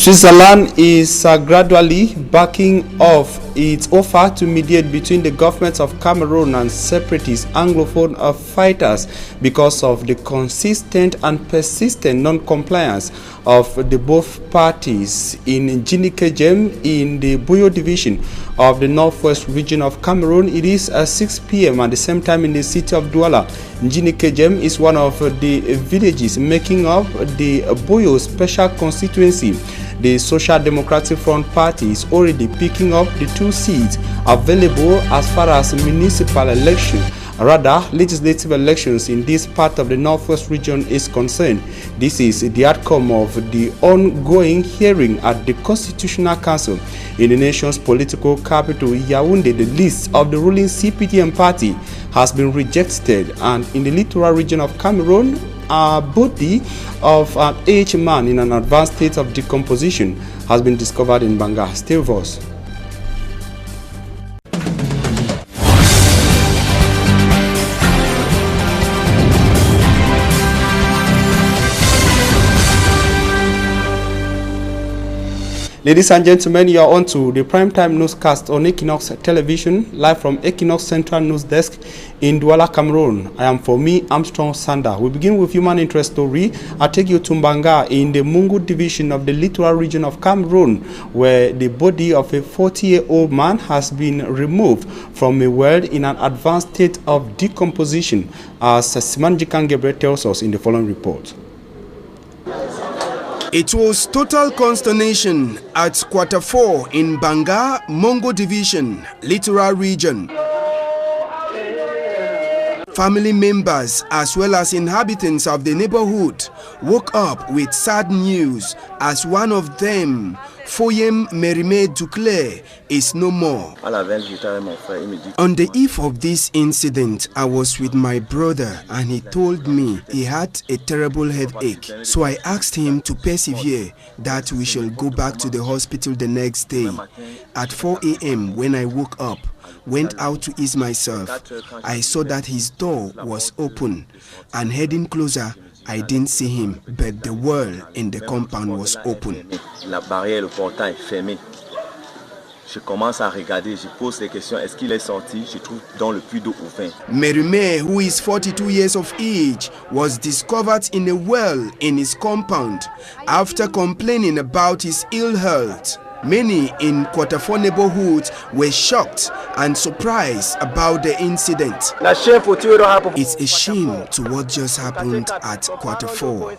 Switzerland is gradually backing off its offer to mediate between the governments of Cameroon and separatist Anglophone fighters because of the consistent and persistent non-compliance of the both parties in NGWANYAM in the Buyo division of the northwest region of Cameroon. It is 6 p.m. at the same time in the city of Douala. NGWANYAM is one of the villages making up the Buyo special constituency. The Social Democratic Front Party is already picking up the 2 seats available as far as municipal election, rather legislative elections in this part of the northwest region is concerned. This is the outcome of the ongoing hearing at the Constitutional Council in the nation's political capital, Yaoundé. The list of the ruling CPDM party has been rejected, and in the littoral region of Cameroon, a body of an aged man in an advanced state of decomposition has been discovered in Banga. Stay with us. Ladies and gentlemen, you are on to the primetime newscast on Equinox Television, live from Equinox Central News Desk in Douala, Cameroon. I am for me, Armstrong Sander. We begin with human interest story. I take you to Mbanga in the Mungu division of the littoral region of Cameroon, where the body of a 40-year-old man has been removed from a well in an advanced state of decomposition, as Simanjikan Gabriel tells us in the following report. It was total consternation at Quarter 4 in Banga, Mongo Division, Littoral Region. Family members as well as inhabitants of the neighborhood woke up with sad news as one of them, Foyem Merime Duclair, is no more. On the eve of this incident, I was with my brother and he told me he had a terrible headache. So I asked him to persevere, that we shall go back to the hospital the next day. At 4 a.m. when I woke up, went out to ease myself, I saw that his door was open, and heading closer, I didn't see him, but the wall in the compound was open. La barrière, le portail est fermé. Je commence à regarder, je pose des questions, est-ce qu'il est sorti? Je trouve dans le puits d'eau ouvert. Merime, who is 42 years of age, was discovered in a well in his compound after complaining about his ill health. Many in Quarter 4 neighborhood were shocked and surprised about the incident. It's a shame to what just happened at Quarter 4.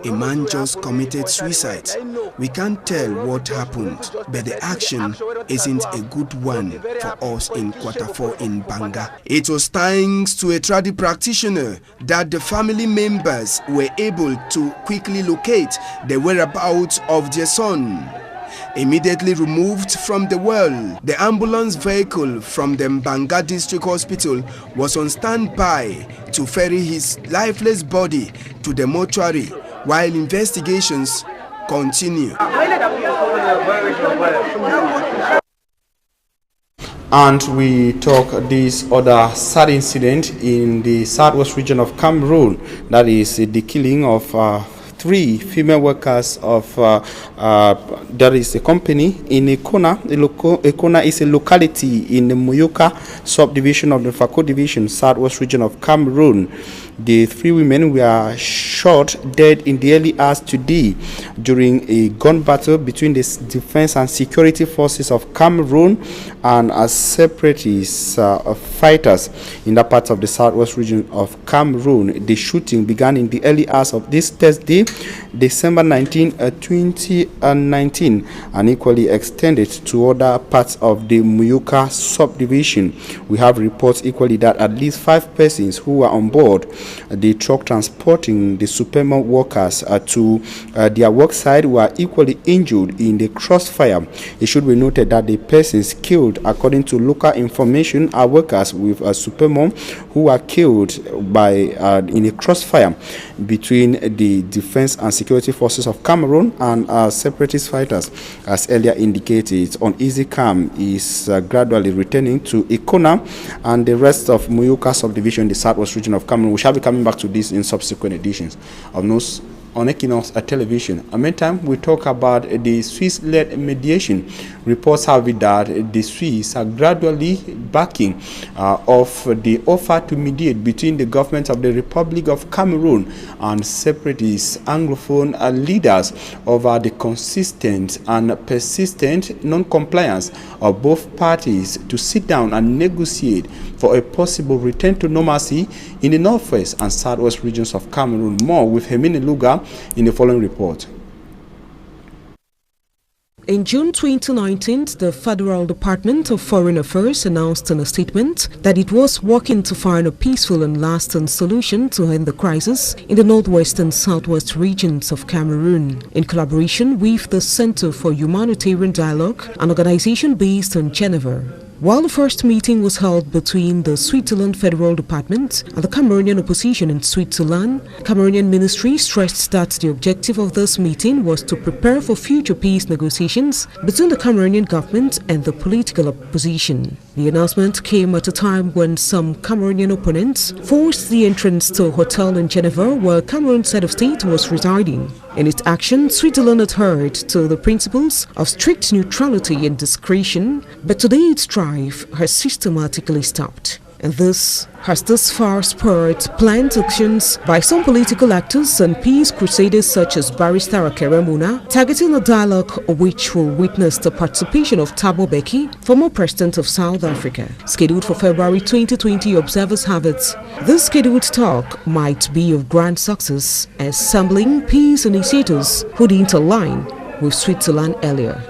A man just committed suicide. We can't tell what happened, but the action isn't a good one for us in Quarter 4 in Banga. It was thanks to a tradi practitioner that the family members were able to quickly locate the whereabouts of their son. Immediately removed from the well, the ambulance vehicle from the Mbanga District Hospital was on standby to ferry his lifeless body to the mortuary while investigations continue. And we talk this other sad incident in the southwest region of Cameroon, that is the killing of 3 female workers of there is a company in Ekona. Ekona is a locality in the Muyuka subdivision of the Fako division, southwest region of Cameroon. The 3 women were shot dead in the early hours today during a gun battle between the defense and security forces of Cameroon and separatist fighters in that part of the southwest region of Cameroon. The shooting began in the early hours of this Thursday, December 19, 2019, and equally extended to other parts of the Muyuka subdivision. We have reports equally that at least 5 persons who were on board the truck transporting the Supremo workers to their work site were equally injured in the crossfire. It should be noted that the persons killed, according to local information, are workers with Supremo who were killed by in a crossfire between the defense and security forces of Cameroon and separatist fighters. As earlier indicated, uneasy calm is gradually returning to Ekona and the rest of Muyuka subdivision, the southwest region of Cameroon. We shall be coming back to this in subsequent editions of News on Equinox television. And meantime, we talk about the Swiss-led mediation. Reports have it that the Swiss are gradually backing off the offer to mediate between the government of the Republic of Cameroon and separatist Anglophone leaders over the consistent and persistent non-compliance of both parties to sit down and negotiate for a possible return to normalcy in the northwest and southwest regions of Cameroon. More with Hermine Luga in the following report. In June 2019, the Federal Department of Foreign Affairs announced in a statement that it was working to find a peaceful and lasting solution to end the crisis in the northwest and southwest regions of Cameroon, in collaboration with the Center for Humanitarian Dialogue, an organization based in Geneva. While the first meeting was held between the Switzerland Federal Department and the Cameroonian opposition in Switzerland, Cameroonian ministry stressed that the objective of this meeting was to prepare for future peace negotiations between the Cameroonian government and the political opposition. The announcement came at a time when some Cameroonian opponents forced the entrance to a hotel in Geneva where Cameroon's head of state was residing. In its action, Switzerland adhered to the principles of strict neutrality and discretion, but today its drive has systematically stopped. And this has thus far spurred planned actions by some political actors and peace crusaders such as Barrister Akere Muna, targeting a dialogue which will witness the participation of Thabo Mbeki, former president of South Africa. Scheduled for February 2020, observers have it. This scheduled talk might be of grand success, assembling peace initiators who didn't align with Switzerland earlier.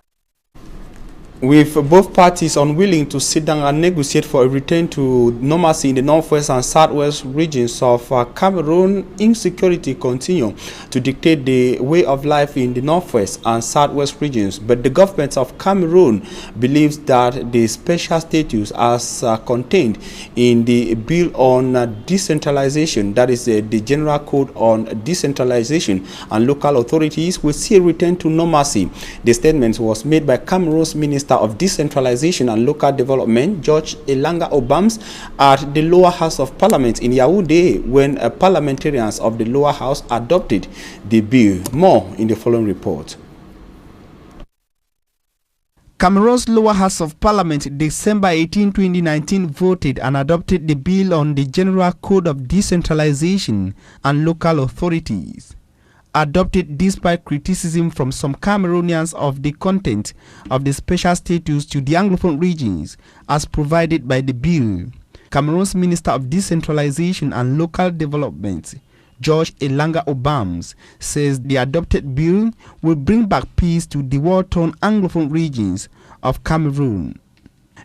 With both parties unwilling to sit down and negotiate for a return to normalcy in the northwest and southwest regions of Cameroon, insecurity continues to dictate the way of life in the northwest and southwest regions. But the government of Cameroon believes that the special status as contained in the bill on decentralization, that is the General Code on Decentralization and Local Authorities, will see a return to normalcy. The statement was made by Cameroon's Minister of Decentralization and Local Development, George Elanga Obams, at the lower house of parliament in Yaoundé when parliamentarians of the lower house adopted the bill. More in the following report. Cameroon's lower house of parliament, December 18, 2019, voted and adopted the bill on the General Code of Decentralization and Local Authorities. Adopted despite criticism from some Cameroonians of the content of the special status to the Anglophone regions as provided by the bill. Cameroon's Minister of Decentralization and Local Development, George Elanga Obams, says the adopted bill will bring back peace to the war-torn Anglophone regions of Cameroon.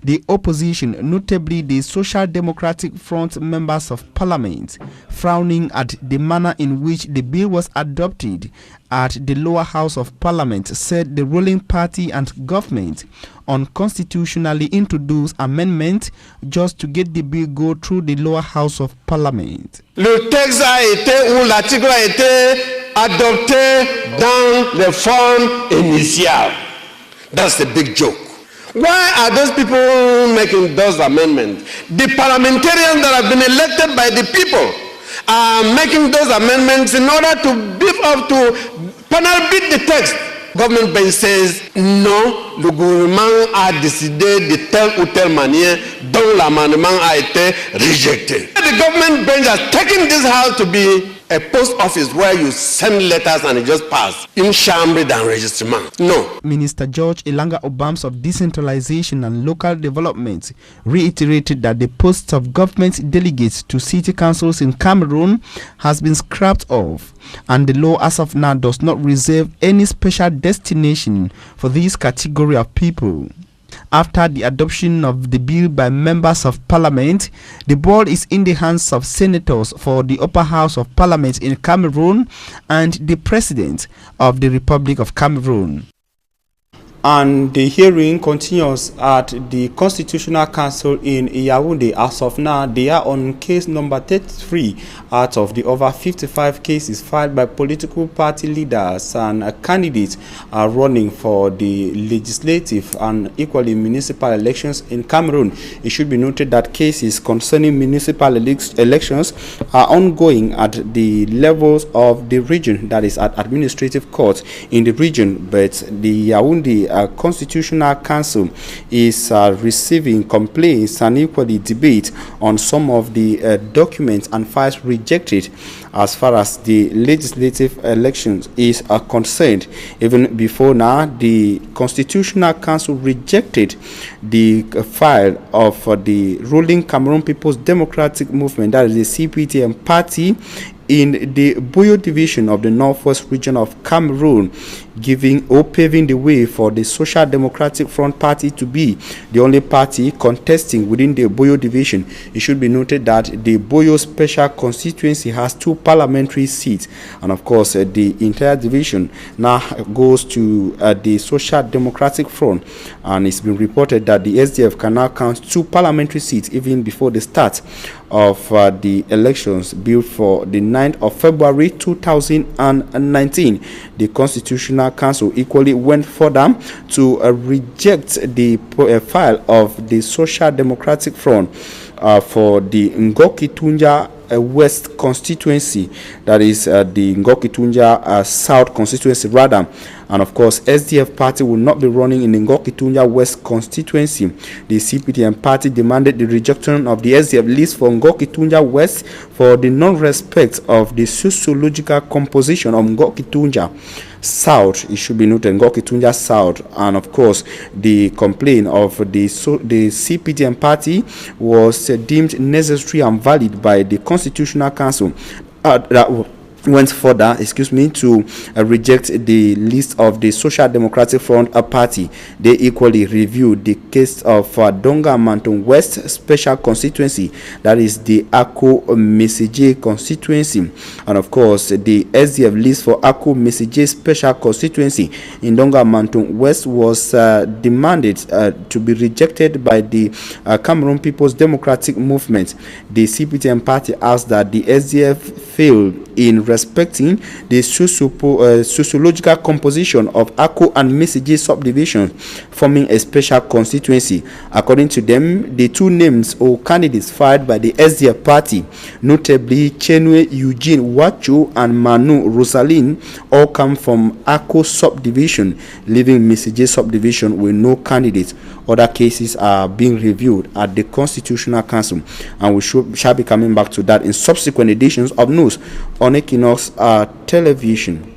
The opposition, notably the Social Democratic Front members of parliament, frowning at the manner in which the bill was adopted at the lower house of parliament, said the ruling party and government unconstitutionally introduced amendments just to get the bill go through the lower house of parliament. Le texte a été ou l'article a été adopté dans les formes initiales. That's the big joke. Why are those people making those amendments? The parliamentarians that have been elected by the people are making those amendments in order to beef up, to panel beat the text. Government bench says non, le gouvernement a décidé de telle ou telle manière dont l'amendement a été rejeté. The government bench has taken this house to be a post office where you send letters and it just pass in chambre d'enregistrement. No. Minister George Elanga Obams of Decentralization and Local Development reiterated that the posts of government delegates to city councils in Cameroon has been scrapped off, and the law as of now does not reserve any special destination for this category of people. After the adoption of the bill by members of parliament, the ball is in the hands of senators for the upper house of parliament in Cameroon and the president of the Republic of Cameroon. And the hearing continues at the Constitutional Council in Yaoundé. As of now, they are on case number 33 out of the over 55 cases filed by political party leaders and candidates running for the legislative and equally municipal elections in Cameroon. It should be noted that cases concerning municipal elections are ongoing at the levels of the region, that is at administrative courts in the region, but the Yaoundé Constitutional Council is receiving complaints and equally debate on some of the documents and files rejected as far as the legislative elections is concerned. Even before now, the Constitutional Council rejected the file of the ruling Cameroon People's Democratic Movement, that is the CPTM party, in the Boyo division of the Northwest region of Cameroon, paving the way for the Social Democratic Front Party to be the only party contesting within the Boyo division. It should be noted that the Boyo special constituency has 2 parliamentary seats, and of course the entire division now goes to the Social Democratic Front, and it's been reported that the SDF can now count 2 parliamentary seats even before the start of the elections built for the 9th of February 2019. The Constitutional Council equally went further to reject the file of the Social Democratic Front for the Ngokitunja West constituency, that is the Ngokitunja South constituency rather. And of course, SDF party will not be running in the Ngokitunja West constituency. The CPTM party demanded the rejection of the SDF list for Ngokitunja West for the non-respect of the sociological composition of Ngokitunja South. It should be noted, Ngokitunja South. And of course, the complaint of the CPTM party was deemed necessary and valid by the Constitutional Council. That went further, to reject the list of the Social Democratic Front party. They equally reviewed the case of Donga Manton West special constituency, that is the Ako Mesije constituency. And of course, the SDF list for Ako Mesije special constituency in Donga Manton West was demanded to be rejected by the Cameroon People's Democratic Movement. The CPTM party asked that the SDF failed in respecting the sociological composition of Ako and Mesije subdivisions, forming a special constituency. According to them, the 2 names or candidates filed by the SDF party, notably Chenwe Eugene Wacho and Manu Rosaline, all come from Ako subdivision, leaving Mesije subdivision with no candidates. Other cases are being reviewed at the Constitutional Council, and we shall be coming back to that in subsequent editions of news on Equinox television.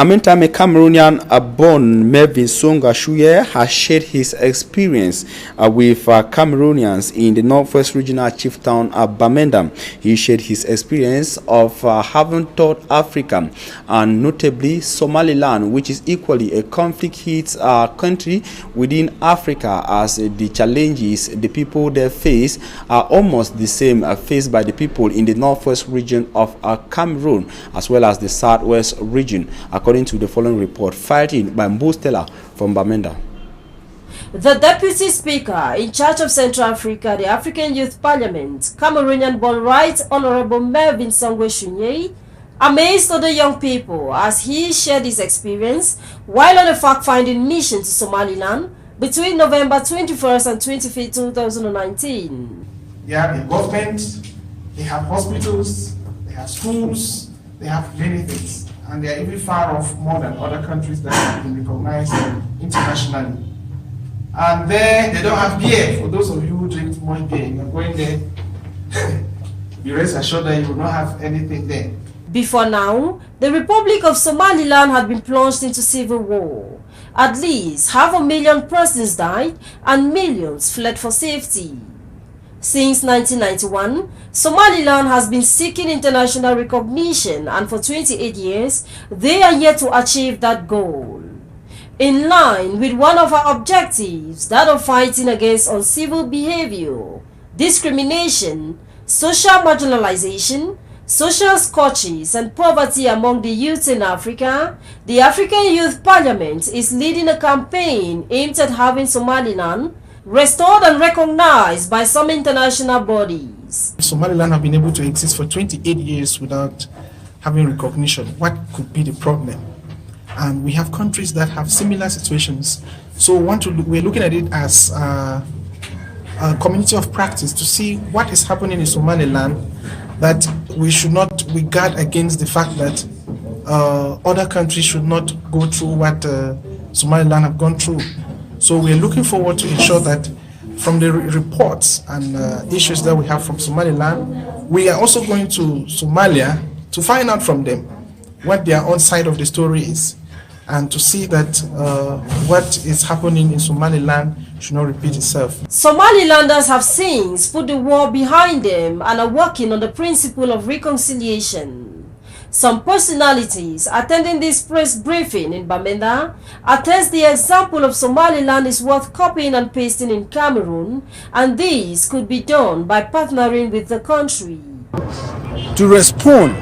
Meantime, a Cameroonian born Mervin Songa Shuye has shared his experience with Cameroonians in the Northwest Regional Chieftown Bamenda. He shared his experience of having taught Africa, and notably Somaliland, which is equally a conflict-hit country within Africa, as the challenges the people there face are almost the same faced by the people in the Northwest region of Cameroon, as well as the Southwest region, according to the following report filed in by Mbostela from Bamenda. The Deputy Speaker in charge of Central Africa, the African Youth Parliament, Cameroonian-born Right Honorable Mervin Songwe Shunye, amazed other young people as he shared his experience while on a fact-finding mission to Somaliland between November 21st and 25th, 2019. They have a government, they have hospitals, they have schools, they have many things. And they are even far off more than other countries that have been recognized internationally. And there, they don't have beer. For those of you who drink much beer, you're going there, be rest assured that you will not have anything there. Before now, the Republic of Somaliland had been plunged into civil war. At least 500,000 persons died and millions fled for safety. Since 1991, Somaliland has been seeking international recognition, and for 28 years, they are yet to achieve that goal. In line with one of our objectives, that of fighting against uncivil behavior, discrimination, social marginalization, social scorches and poverty among the youth in Africa, the African Youth Parliament is leading a campaign aimed at having Somaliland restored and recognized by some international bodies. Somaliland have been able to exist for 28 years without having recognition. What could be the problem? And we have countries that have similar situations. So we're looking at it as a community of practice to see what is happening in Somaliland, that we should not guard against the fact that other countries should not go through what Somaliland have gone through. So we're looking forward to ensure that from the reports and issues that we have from Somaliland, we are also going to Somalia to find out from them what their own side of the story is, and to see that what is happening in Somaliland should not repeat itself. Somalilanders have since put the war behind them and are working on the principle of reconciliation. Some personalities attending this press briefing in Bamenda attest the example of Somaliland is worth copying and pasting in Cameroon, and this could be done by partnering with the country. To respond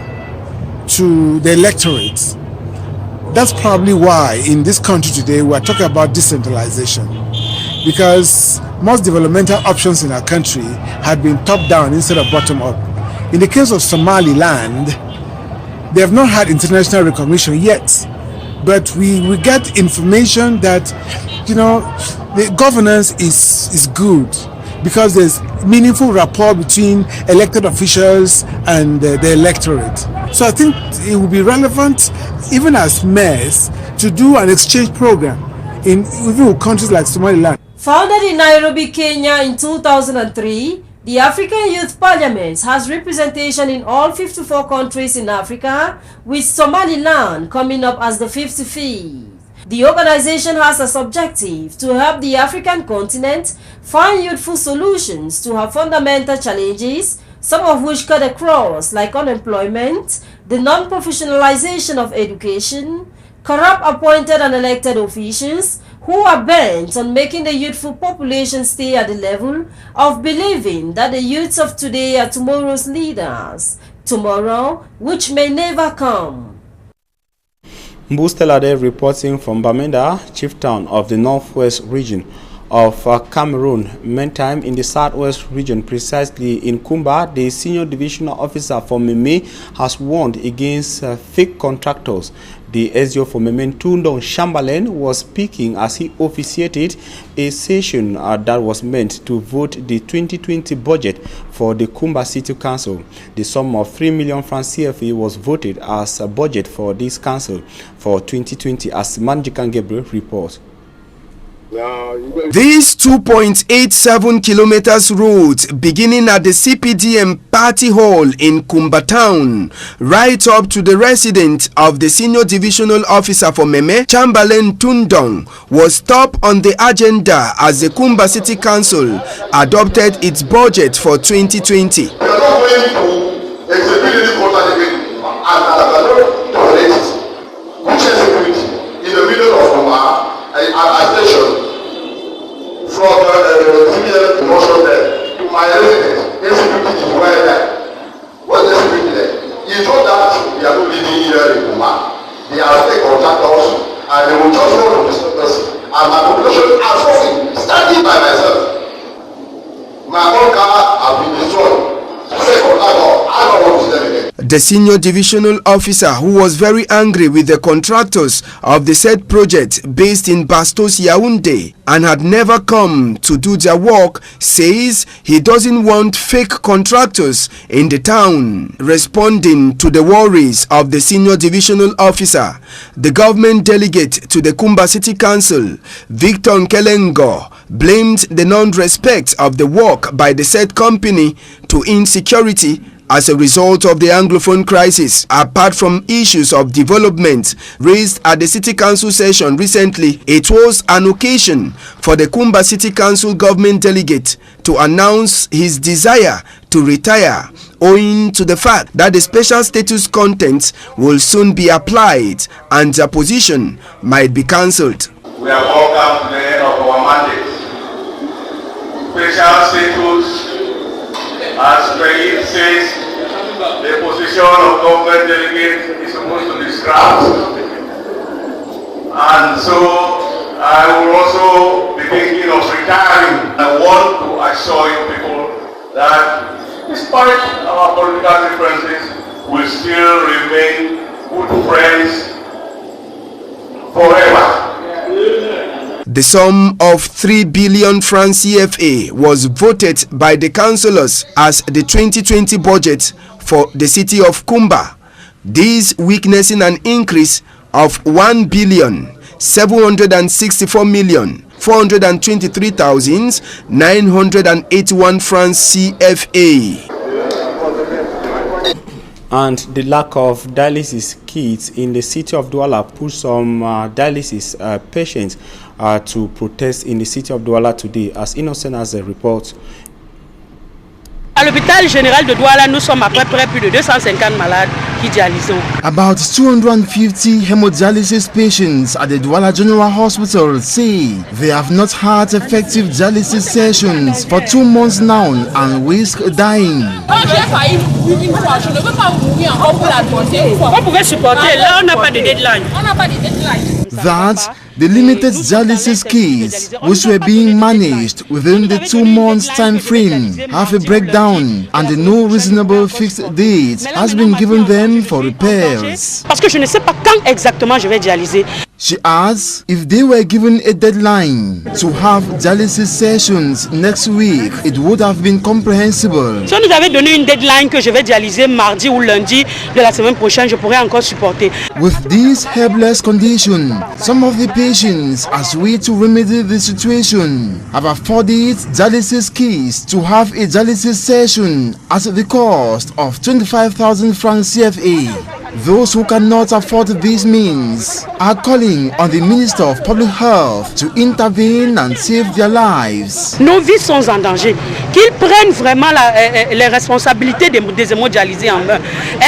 to the electorate, that's probably why in this country today we are talking about decentralization, because most developmental options in our country had been top down instead of bottom up. In the case of Somaliland, they have not had international recognition yet, but we get information that, you know, the governance is good because there's meaningful rapport between elected officials and the electorate. So I think it will be relevant, even as mayors, to do an exchange program in even countries like Somaliland. Founded in Nairobi, Kenya in 2003, the African Youth Parliament has representation in all 54 countries in Africa, with Somaliland coming up as the 55th. The organization has as objective to help the African continent find youthful solutions to her fundamental challenges, some of which cut across like unemployment, the non-professionalization of education, corrupt appointed and elected officials who are bent on making the youthful population stay at the level of believing that the youths of today are tomorrow's leaders, tomorrow which may never come. Mbustelade reporting from Bamenda, chief town of the northwest region of Cameroon. Meantime, in the southwest region, precisely in Kumba, the senior divisional officer for Meme has warned against fake contractors. The SDO for Meme, Tundong Shambalen, was speaking as he officiated a session that was meant to vote the 2020 budget for the Kumba City Council. The sum of 3 million francs CFA was voted as a budget for this council for 2020, as Manjikan Gabriel reports. These 2.87 kilometers road beginning at the CPDM Party Hall in Kumba Town right up to the residence of the senior divisional officer for Meme, Chamberlain Tundong, was top on the agenda as the Kumba City Council adopted its budget for 2020. We are not going to execute any contract again and not tolerate which security in the middle of our station. From the motion there to my residence, insecurity is right there. What is insecurity there? It's not that we are not living here in Kuma. They are state contractors and they will just want to disturb us. And my population are suffering, starting by myself. My own car has been destroyed. The senior divisional officer, who was very angry with the contractors of the said project based in Bastos, Yaoundé, and had never come to do their work, says he doesn't want fake contractors in the town. Responding to the worries of the senior divisional officer, the government delegate to the Kumba City Council, Victor Nkelengo, blamed the non-respect of the work by the said company to insecurity as a result of the Anglophone crisis. Apart from issues of development raised at the City Council session recently, it was an occasion for the Kumba City Council government delegate to announce his desire to retire, owing to the fact that the special status content will soon be applied and the position might be cancelled. We have all come to the end of our mandate. Special status, as President says, the position of government delegate is supposed to be scrapped. And so I will also be thinking of retiring. I want to assure you people that despite our political differences, we still remain good friends forever. The sum of 3 billion francs CFA was voted by the councillors as the 2020 budget for the city of Kumba. This witnessing an increase of 1,764,423,981 francs CFA. And the lack of dialysis kits in the city of Douala pushed some dialysis patients to protest in the city of Douala today, as Innocent has a report. À l'hôpital général de Douala, nous sommes à peu près plus de 250 malades qui dialysent. About 250 hemodialysis patients at the Douala General Hospital say they have not had effective dialysis sessions for 2 months now and risk dying. On pouvait supporter, là on n'a pas de deadline. That the limited dialysis kits, which were being managed within the 2 months time frame, have a breakdown and no reasonable fixed date has been given them for repairs. Parce que je ne sais pas quand exactement je vais dialyser. She asks if they were given a deadline to have dialysis sessions next week, it would have been comprehensible. Si on nous avait donné une deadline que je vais dialyser mardi ou lundi de la semaine prochaine, je pourrais encore supporter. With this helpless condition, some of the patients, as way to remedy the situation, have afforded dialysis kits to have a dialysis session at the cost of 25,000 francs CFA. Those who cannot afford these means are calling on the Minister of Public Health to intervene and save their lives. Nos vies sont en danger. Qu'ils prennent vraiment les responsabilités des hémodialysés en main,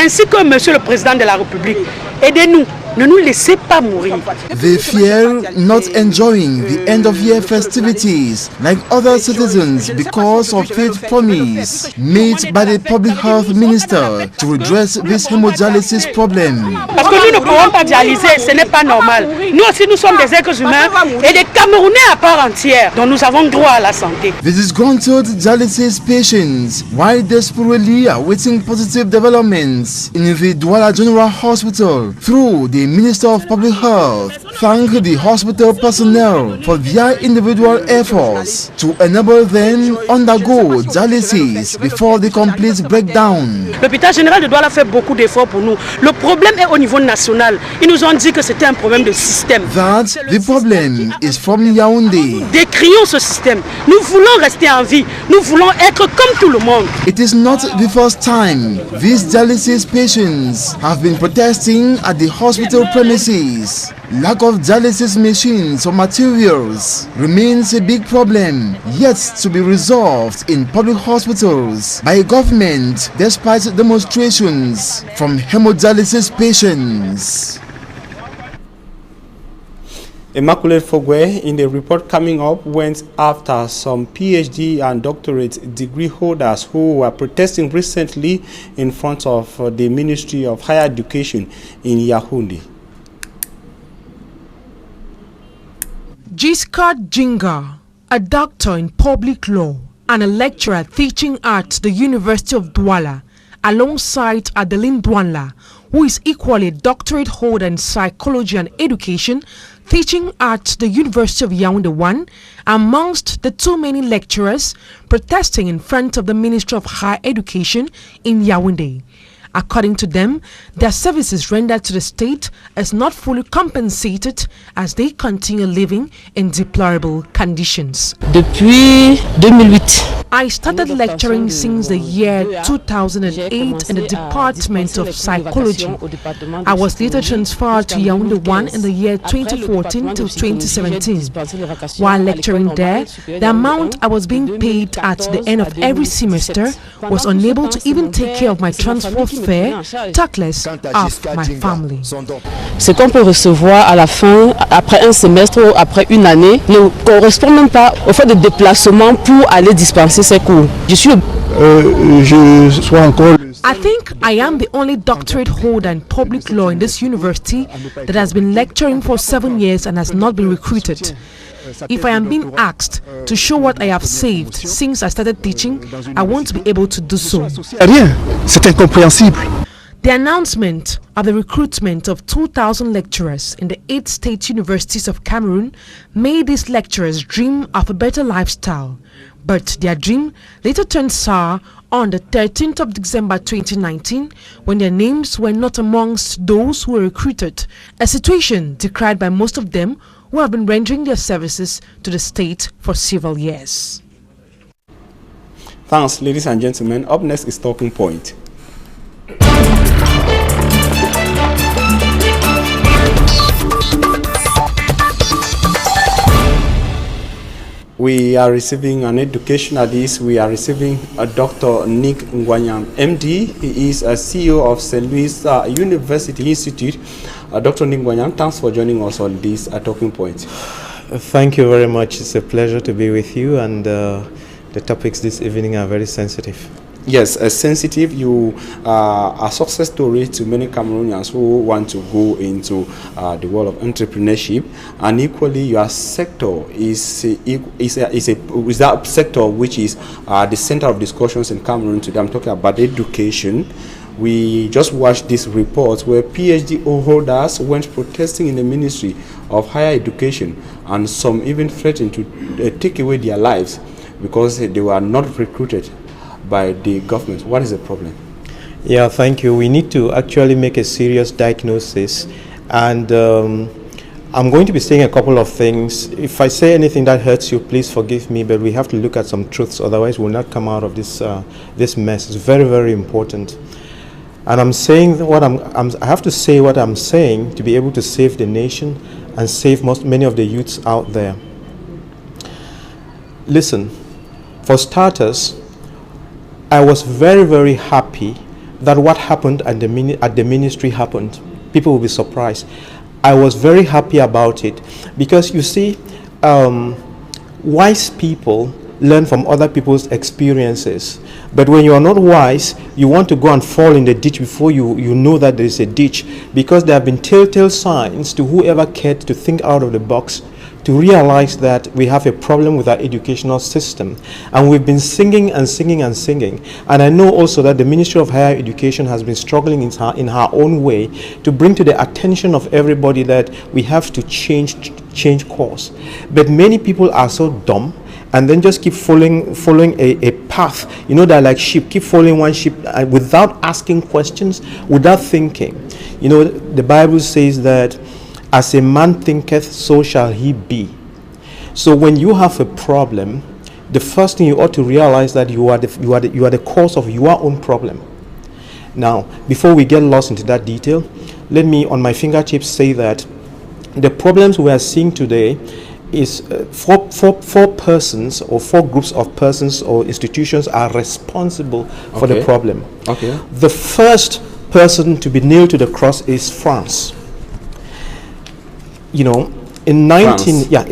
ainsi que Monsieur le Président de la République. Aidez-nous. Ne nous laissez pas mourir. They fear not enjoying the end-of-year festivities like other citizens because of faith promise made by the Public Health Minister to redress this hemodialysis problem. Parce que nous ne pouvons pas dialyser, ce n'est pas normal. Nous aussi, nous sommes des êtres humains et des Camerounais à part entière, dont nous avons droit à la santé. The disgruntled dialysis patients, while desperately awaiting positive developments in the Douala General Hospital through the Minister of Public Health, thank the hospital personnel for their individual efforts to enable them undergo dialysis before the complete breakdown. L'hôpital général de Douala fait beaucoup d'efforts pour nous. Le problème est au niveau national. Ils nous ont dit que c'était un problème de système. That the problem is from Yaoundé. Décrions ce système. Nous voulons rester en vie. Nous voulons être comme tout le monde. It is not the first time these dialysis patients have been protesting at the hospital premises. Lack of dialysis machines or materials remains a big problem yet to be resolved in public hospitals by government despite demonstrations from hemodialysis patients. Immaculate Fogwe, in the report coming up, went after some PhD and doctorate degree holders who were protesting recently in front of the Ministry of Higher Education in Yaoundé. Giscard Jinga, a doctor in public law and a lecturer teaching at the University of Douala, alongside Adeline Douala, who is equally a doctorate holder in psychology and education, teaching at the University of Yaoundé 1, amongst the too many lecturers protesting in front of the Ministry of Higher Education in Yaoundé. According to them, their services rendered to the state is not fully compensated as they continue living in deplorable conditions. Depuis 2008. I started lecturing since the year 2008 in the Department of Psychology. I was later transferred to Yaoundé 1 in the year 2014 to 2017. While lecturing there, the amount I was being paid at the end of every semester was unable to even take care of my transport fare, talk less of my family. Ce qu'on peut recevoir à la fin, après un semestre ou après une année, ne correspond même pas au fait de déplacement pour aller dispenser ces cours. Je suis je sois encore I think I am the only doctorate holder in public law in this university that has been lecturing for 7 years and has not been recruited. If I am being asked to show what I have saved since I started teaching, I won't be able to do so. Rien, c'est incompréhensible. The announcement of the recruitment of 2,000 lecturers in the 8 state universities of Cameroon made these lecturers dream of a better lifestyle. But their dream later turned sour on the 13th of December 2019 when their names were not amongst those who were recruited, a situation decried by most of them who have been rendering their services to the state for several years. Thanks, ladies and gentlemen. Up next is Talking Point. We are receiving an education at this. We are receiving Dr. NGWANYAM, MD. He is a CEO of St. Louis University Institute. Dr. NGWANYAM, thanks for joining us on this Talking Point. Thank you very much. It's a pleasure to be with you, and the topics this evening are very sensitive. Yes, sensitive. You are a success story to many Cameroonians who want to go into the world of entrepreneurship, and equally your sector is that sector which is the center of discussions in Cameroon today. I'm talking about education. We just watched this report where PhD holders went protesting in the Ministry of Higher Education, and some even threatened to take away their lives because they were not recruited by the government. What is the problem? Yeah, thank you. We need to actually make a serious diagnosis, and I'm going to be saying a couple of things. If I say anything that hurts you, please forgive me, but we have to look at some truths, otherwise we'll not come out of this this mess. It's very, very important. And I'm saying what I have to say what I'm saying to be able to save the nation and save many of the youths out there. Listen, for starters, I was very, very happy that what happened at the ministry happened. People will be surprised. I was very happy about it because, you see, wise people learn from other people's experiences. But when you are not wise, you want to go and fall in the ditch before you know that there is a ditch, because there have been telltale signs to whoever cared to think out of the box, to realize that we have a problem with our educational system. And we've been singing and singing and singing. And I know also that the Ministry of Higher Education has been struggling in her own way to bring to the attention of everybody that we have to change course. But many people are so dumb and then just keep following a path. You know, they're like sheep, keep following one sheep without asking questions, without thinking. You know, the Bible says that as a man thinketh, so shall he be. So when you have a problem, the first thing you ought to realize that you are the cause of your own problem. Now, before we get lost into that detail, let me on my fingertips say that the problems we are seeing today is four persons or 4 groups of persons or institutions are responsible for the problem. Okay. The first person to be nailed to the cross is France. You know, in France. Yeah,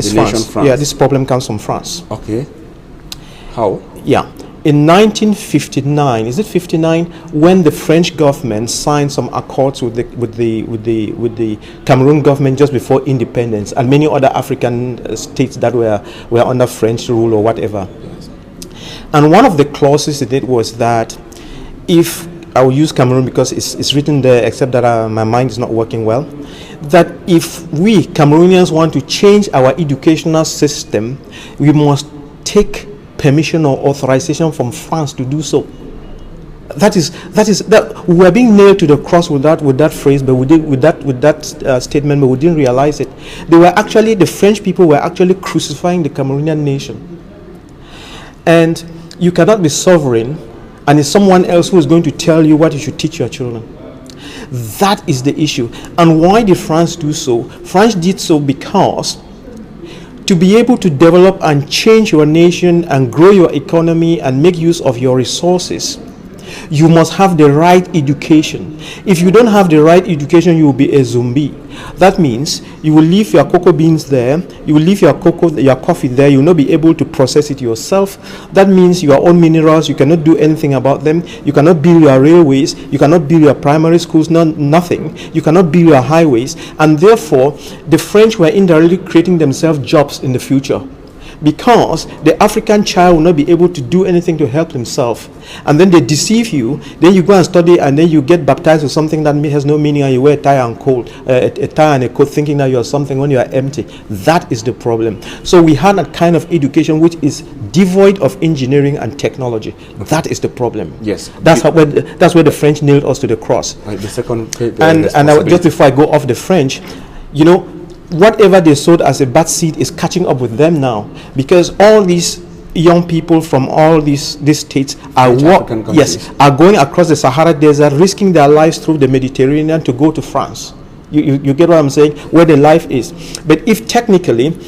this problem comes from France. Okay. How? Yeah. In 1959, is it 59, when the French government signed some accords with the Cameroon government just before independence, and many other African states that were under French rule or whatever. And one of the clauses in it was that if I will use Cameroon because it's written there, except that my mind is not working well, that if we Cameroonians want to change our educational system, we must take permission or authorization from France to do so. That we were being nailed to the cross with that phrase, but with that statement, but we didn't realize it. The French people were actually crucifying the Cameroonian nation. And you cannot be sovereign, and it's someone else who is going to tell you what you should teach your children. That is the issue. And why did France do so? France did so because to be able to develop and change your nation and grow your economy and make use of your resources, You must have the right education. If you don't have the right education, you will be a zombie. That means you will leave your cocoa beans there, you will leave your coffee there, you will not be able to process it yourself. That means your own minerals, you cannot do anything about them. You cannot build your railways, you cannot build your primary schools, nothing. You cannot build your highways. And therefore, the French were indirectly creating themselves jobs in the future, because the African child will not be able to do anything to help himself. And then they deceive you, then you go and study, and then you get baptized with something that has no meaning, and you wear a tie and coat, a tie and a coat, thinking that you are something when you are empty. That is the problem. So we had a kind of education which is devoid of engineering and technology. That is the problem. Yes. That's where the French nailed us to the cross. The second just before I go off the French, you know, whatever they sowed as a bad seed is catching up with them now, because all these young people from all these states are going across the Sahara Desert, risking their lives through the Mediterranean to go to France. You get what I'm saying? Where the life is. But if technically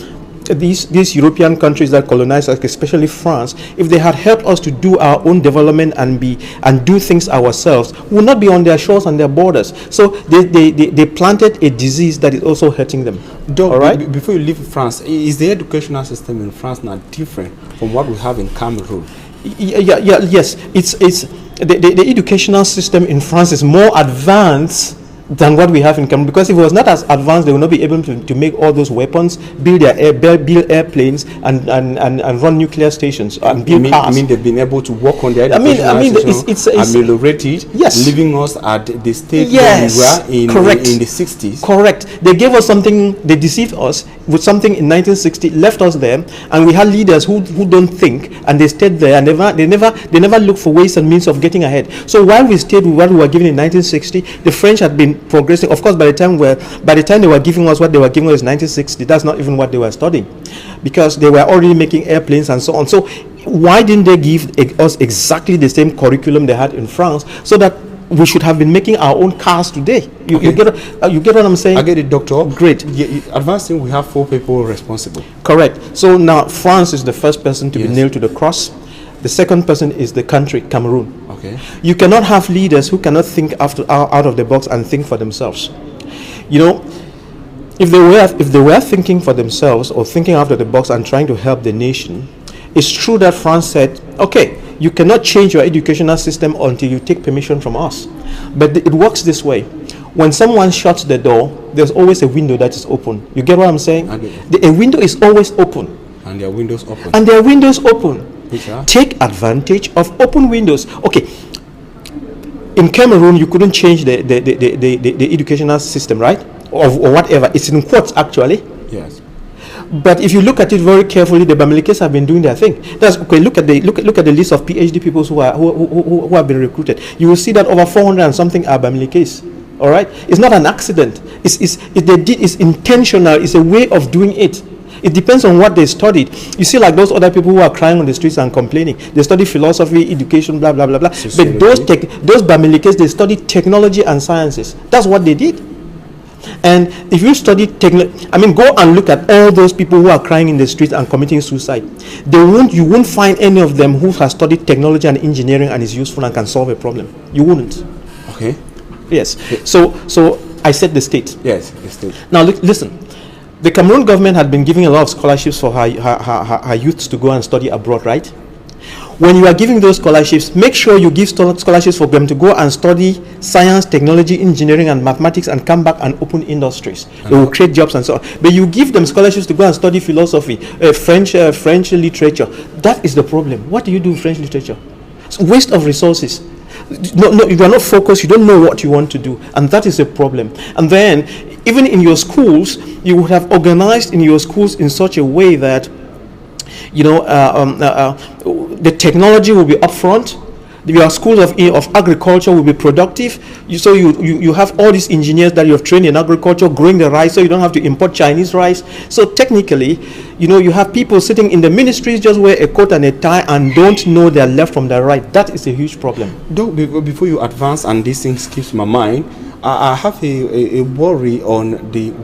these European countries that colonized us, especially France, if they had helped us to do our own development and do things ourselves, we would not be on their shores and their borders. So they planted a disease that is also hurting them. All right. Before you leave France, is the educational system in France not different from what we have in Cameroon? Yes. It's the educational system in France is more advanced than what we have in Cameroon, because if it was not as advanced, they will not be able to make all those weapons, build airplanes, and run nuclear stations and build cars. I mean, they've been able to work on their educational system, it's ameliorate it, yes, leaving us at the state yes, where we were in the 60s. Correct. They gave us something, they deceived us with something in 1960, left us there, and we had leaders who don't think, and they stayed there, and they never looked for ways and means of getting ahead. So while we stayed with what we were given in 1960, the French had been progressing. Of course, by the time they were giving us what they were giving us in 1960, that's not even what they were studying, because they were already making airplanes and so on. So why didn't they give us exactly the same curriculum they had in France, so that we should have been making our own cars today? You get what I'm saying? I get it, Doctor. Great. Advancing, we have 4 people responsible. Correct. So now France is the first person to be nailed to the cross. The second person is the country, Cameroon. Okay. You cannot have leaders who cannot think out of the box and think for themselves. You know, if they were thinking for themselves or thinking out of the box and trying to help the nation, it's true that France said, okay, you cannot change your educational system until you take permission from us. But it works this way. When someone shuts the door, there's always a window that is open. You get what I'm saying? A window is always open. And there are windows open. And there are windows open. Take advantage of open windows. Okay. In Cameroon, you couldn't change the educational system, right? Or whatever. It's in quotes, actually. Yes. But if you look at it very carefully, the Bamilikes have been doing their thing. That's okay. Look at the list of PhD people who have been recruited. You will see that over 400 and something are Bamilikes. All right. It's not an accident. It's intentional. It's a way of doing it. It depends on what they studied. You see, like those other people who are crying on the streets and complaining. They study philosophy, education, blah, blah, blah, blah. But those Bamilikes, they studied technology and sciences. That's what they did. And if you study technology, go and look at all those people who are crying in the streets and committing suicide. You won't find any of them who has studied technology and engineering and is useful and can solve a problem. You wouldn't. Okay. Yes. So I said the state. Yes, the state. Now listen. The Cameroon government had been giving a lot of scholarships for her youths to go and study abroad, right? When you are giving those scholarships, make sure you give scholarships for them to go and study science, technology, engineering, and mathematics, and come back and open industries. They will create jobs and so on. But you give them scholarships to go and study philosophy, French literature. That is the problem. What do you do in French literature? It's a waste of resources. No, you are not focused. You don't know what you want to do, and that is a problem. And then, even in your schools, you would have organized in your schools in such a way that, the technology will be upfront. Your schools of agriculture will be productive. You have all these engineers that you have trained in agriculture growing the rice, so you don't have to import Chinese rice. So technically, you have people sitting in the ministries just wear a coat and a tie and don't know their left from their right. That is a huge problem. Before you advance, and this thing skips my mind, I have a worry on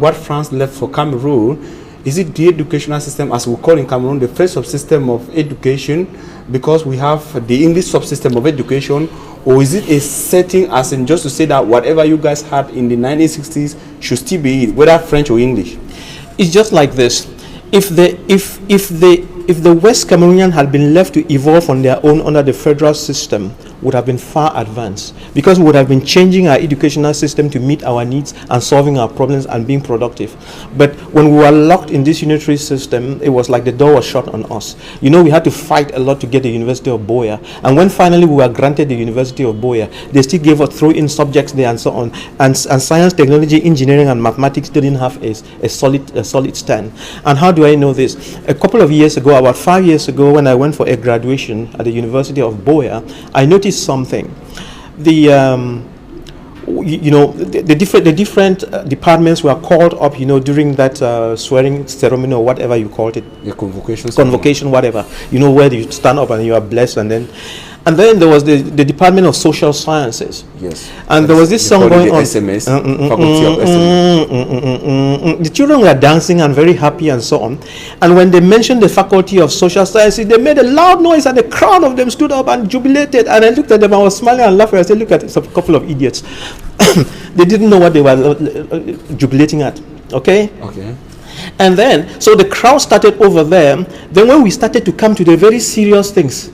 what France left for Cameroon Is it the educational system, as we call in Cameroon, the first subsystem of education, because we have the English subsystem of education, or is it a setting as in just to say that whatever you guys had in the 1960s should still be it, whether French or English? It's just like this. If the West Cameroonian had been left to evolve on their own under the federal system, would have been far advanced, because we would have been changing our educational system to meet our needs and solving our problems and being productive. But when we were locked in this unitary system, it was like the door was shut on us. You know, we had to fight a lot to get the University of Boya, and when finally we were granted the University of Boya, they still gave us throw-in subjects there and so on, and science, technology, engineering and mathematics didn't have a solid stand. And how do I know this? A couple of years ago, about 5 years ago, when I went for a graduation at the University of Boya, I noticed something. The different departments were called up, during that swearing ceremony or whatever you called it. The convocation. Convocation, whatever. Where you stand up and you are blessed, and then there was the Department of Social Sciences. Yes. And there was this song going on. SMS, Faculty of SMS. The children were dancing and very happy and so on. And when they mentioned the Faculty of Social Sciences, they made a loud noise and a crowd of them stood up and jubilated. And I looked at them, I was smiling and laughing. I said, look at this, a couple of idiots. They didn't know what they were jubilating at. Okay? Okay. And then, so the crowd started over there. Then when we started to come to the very serious things,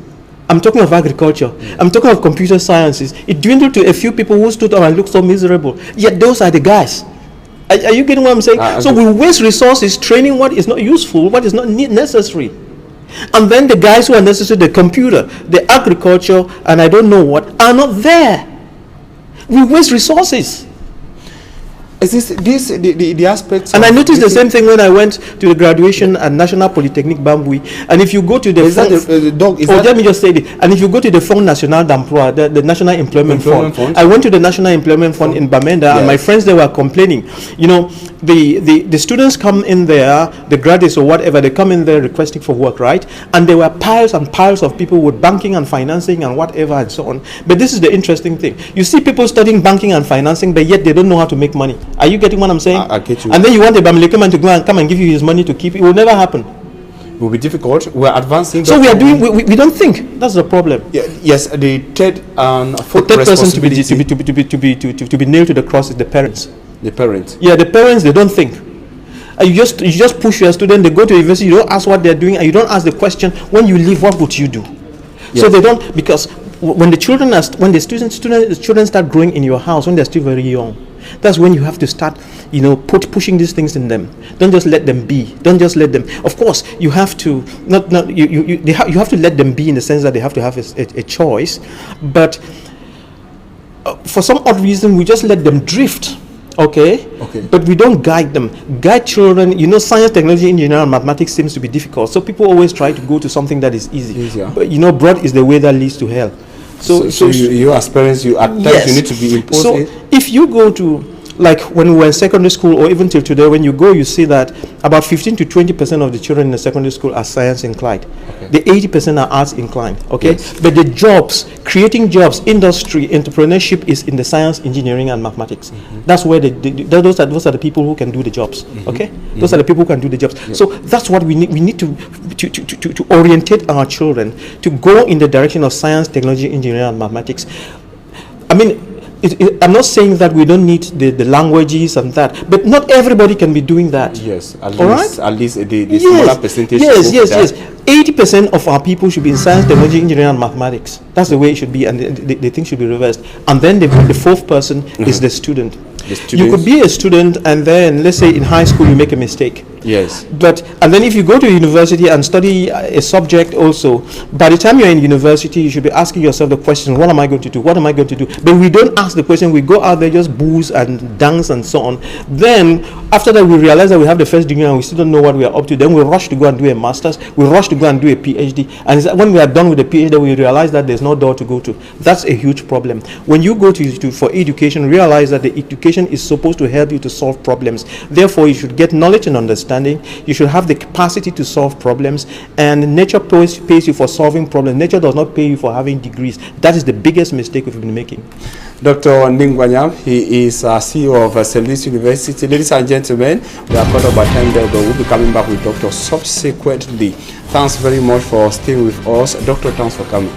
I'm talking of agriculture, I'm talking of computer sciences, it dwindled to a few people who stood up and looked so miserable. Yet those are the guys. Are you getting what I'm saying? So we waste resources training what is not useful, what is not necessary. And then the guys who are necessary, the computer, the agriculture, and I don't know what, are not there. We waste resources. Is this the aspects? And I noticed the same thing when I went to the graduation at National Polytechnique Bambui. And if you go to the let me just say it. And if you go to the Fonds National d'Emploi, the National Employment Fund, I went to the National Employment Fund in Bamenda, and my friends there were complaining. The students come in there, the graduates or whatever, they come in there requesting for work, right? And there were piles and piles of people with banking and financing and whatever and so on. But this is the interesting thing. You see people studying banking and financing, but yet they don't know how to make money. Are you getting what I'm saying? I get you. And then you want a Bamileke man to go and come and give you his money to keep. It will never happen. It will be difficult. We're advancing. So we are doing. We don't think. That's the problem. Yeah, yes. The third person to be nailed to the cross is the parents. The parents. Yeah, the parents. They don't think. You just push your student. They go to university. You don't ask what they're doing, and you don't ask the question. When you leave, what would you do? Yes. So they don't, because when the children start growing in your house when they're still very young. That's when you have to start, pushing these things in them. Don't just let them be. Don't just let them. Of course, you have to you have to let them be in the sense that they have to have a choice. But for some odd reason, we just let them drift. Okay. But we don't guide them. Guide children. Science, technology, engineering, and mathematics seems to be difficult. So people always try to go to something that is easy. Easier. But broad is the way that leads to hell. So you as parents, at times you need to be imposed. So if you go to, like when we were in secondary school or even till today, when you go, you see that about 15 to 20% of the children in the secondary school are science inclined. The 80% are arts inclined. Yes. But the jobs, creating jobs, industry, entrepreneurship is in the science, engineering, and mathematics. That's where those are the people who can do the jobs. Those are the people who can do the jobs. So that's what we need. We need to orientate our children to go in the direction of science, technology, engineering, and mathematics. I mean, I'm not saying that we don't need the languages and that, but not everybody can be doing that. Yes, at least the smaller percentage. Yes. 80% of our people should be in science, technology, engineering, and mathematics. That's the way it should be, and the thing should be reversed. And then the fourth person is the student. You could be a student, and then let's say in high school you make a mistake. Yes. And then if you go to university and study a subject also, by the time you're in university, you should be asking yourself the question, what am I going to do? What am I going to do? But we don't ask the question. We go out there, just booze and dance and so on. Then after that, we realize that we have the first degree and we still don't know what we are up to. Then we rush to go and do a master's. We rush to go and do a PhD. And when we are done with the PhD, we realize that there's no door to go to. That's a huge problem. When you go for education, realize that the education is supposed to help you to solve problems. Therefore, you should get knowledge and understanding. You should have the capacity to solve problems, and nature pays you for solving problems. Nature does not pay you for having degrees. That is the biggest mistake we've been making. Dr. NGWANYAM, he is CEO of St. Louis University. Ladies and gentlemen, gentlemen, we are caught up by time there, but we'll be coming back with Dr. subsequently. Thanks very much for staying with us. Doctor, thanks for coming.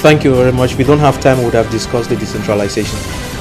Thank you very much. If we don't have time, we would have discussed the decentralization.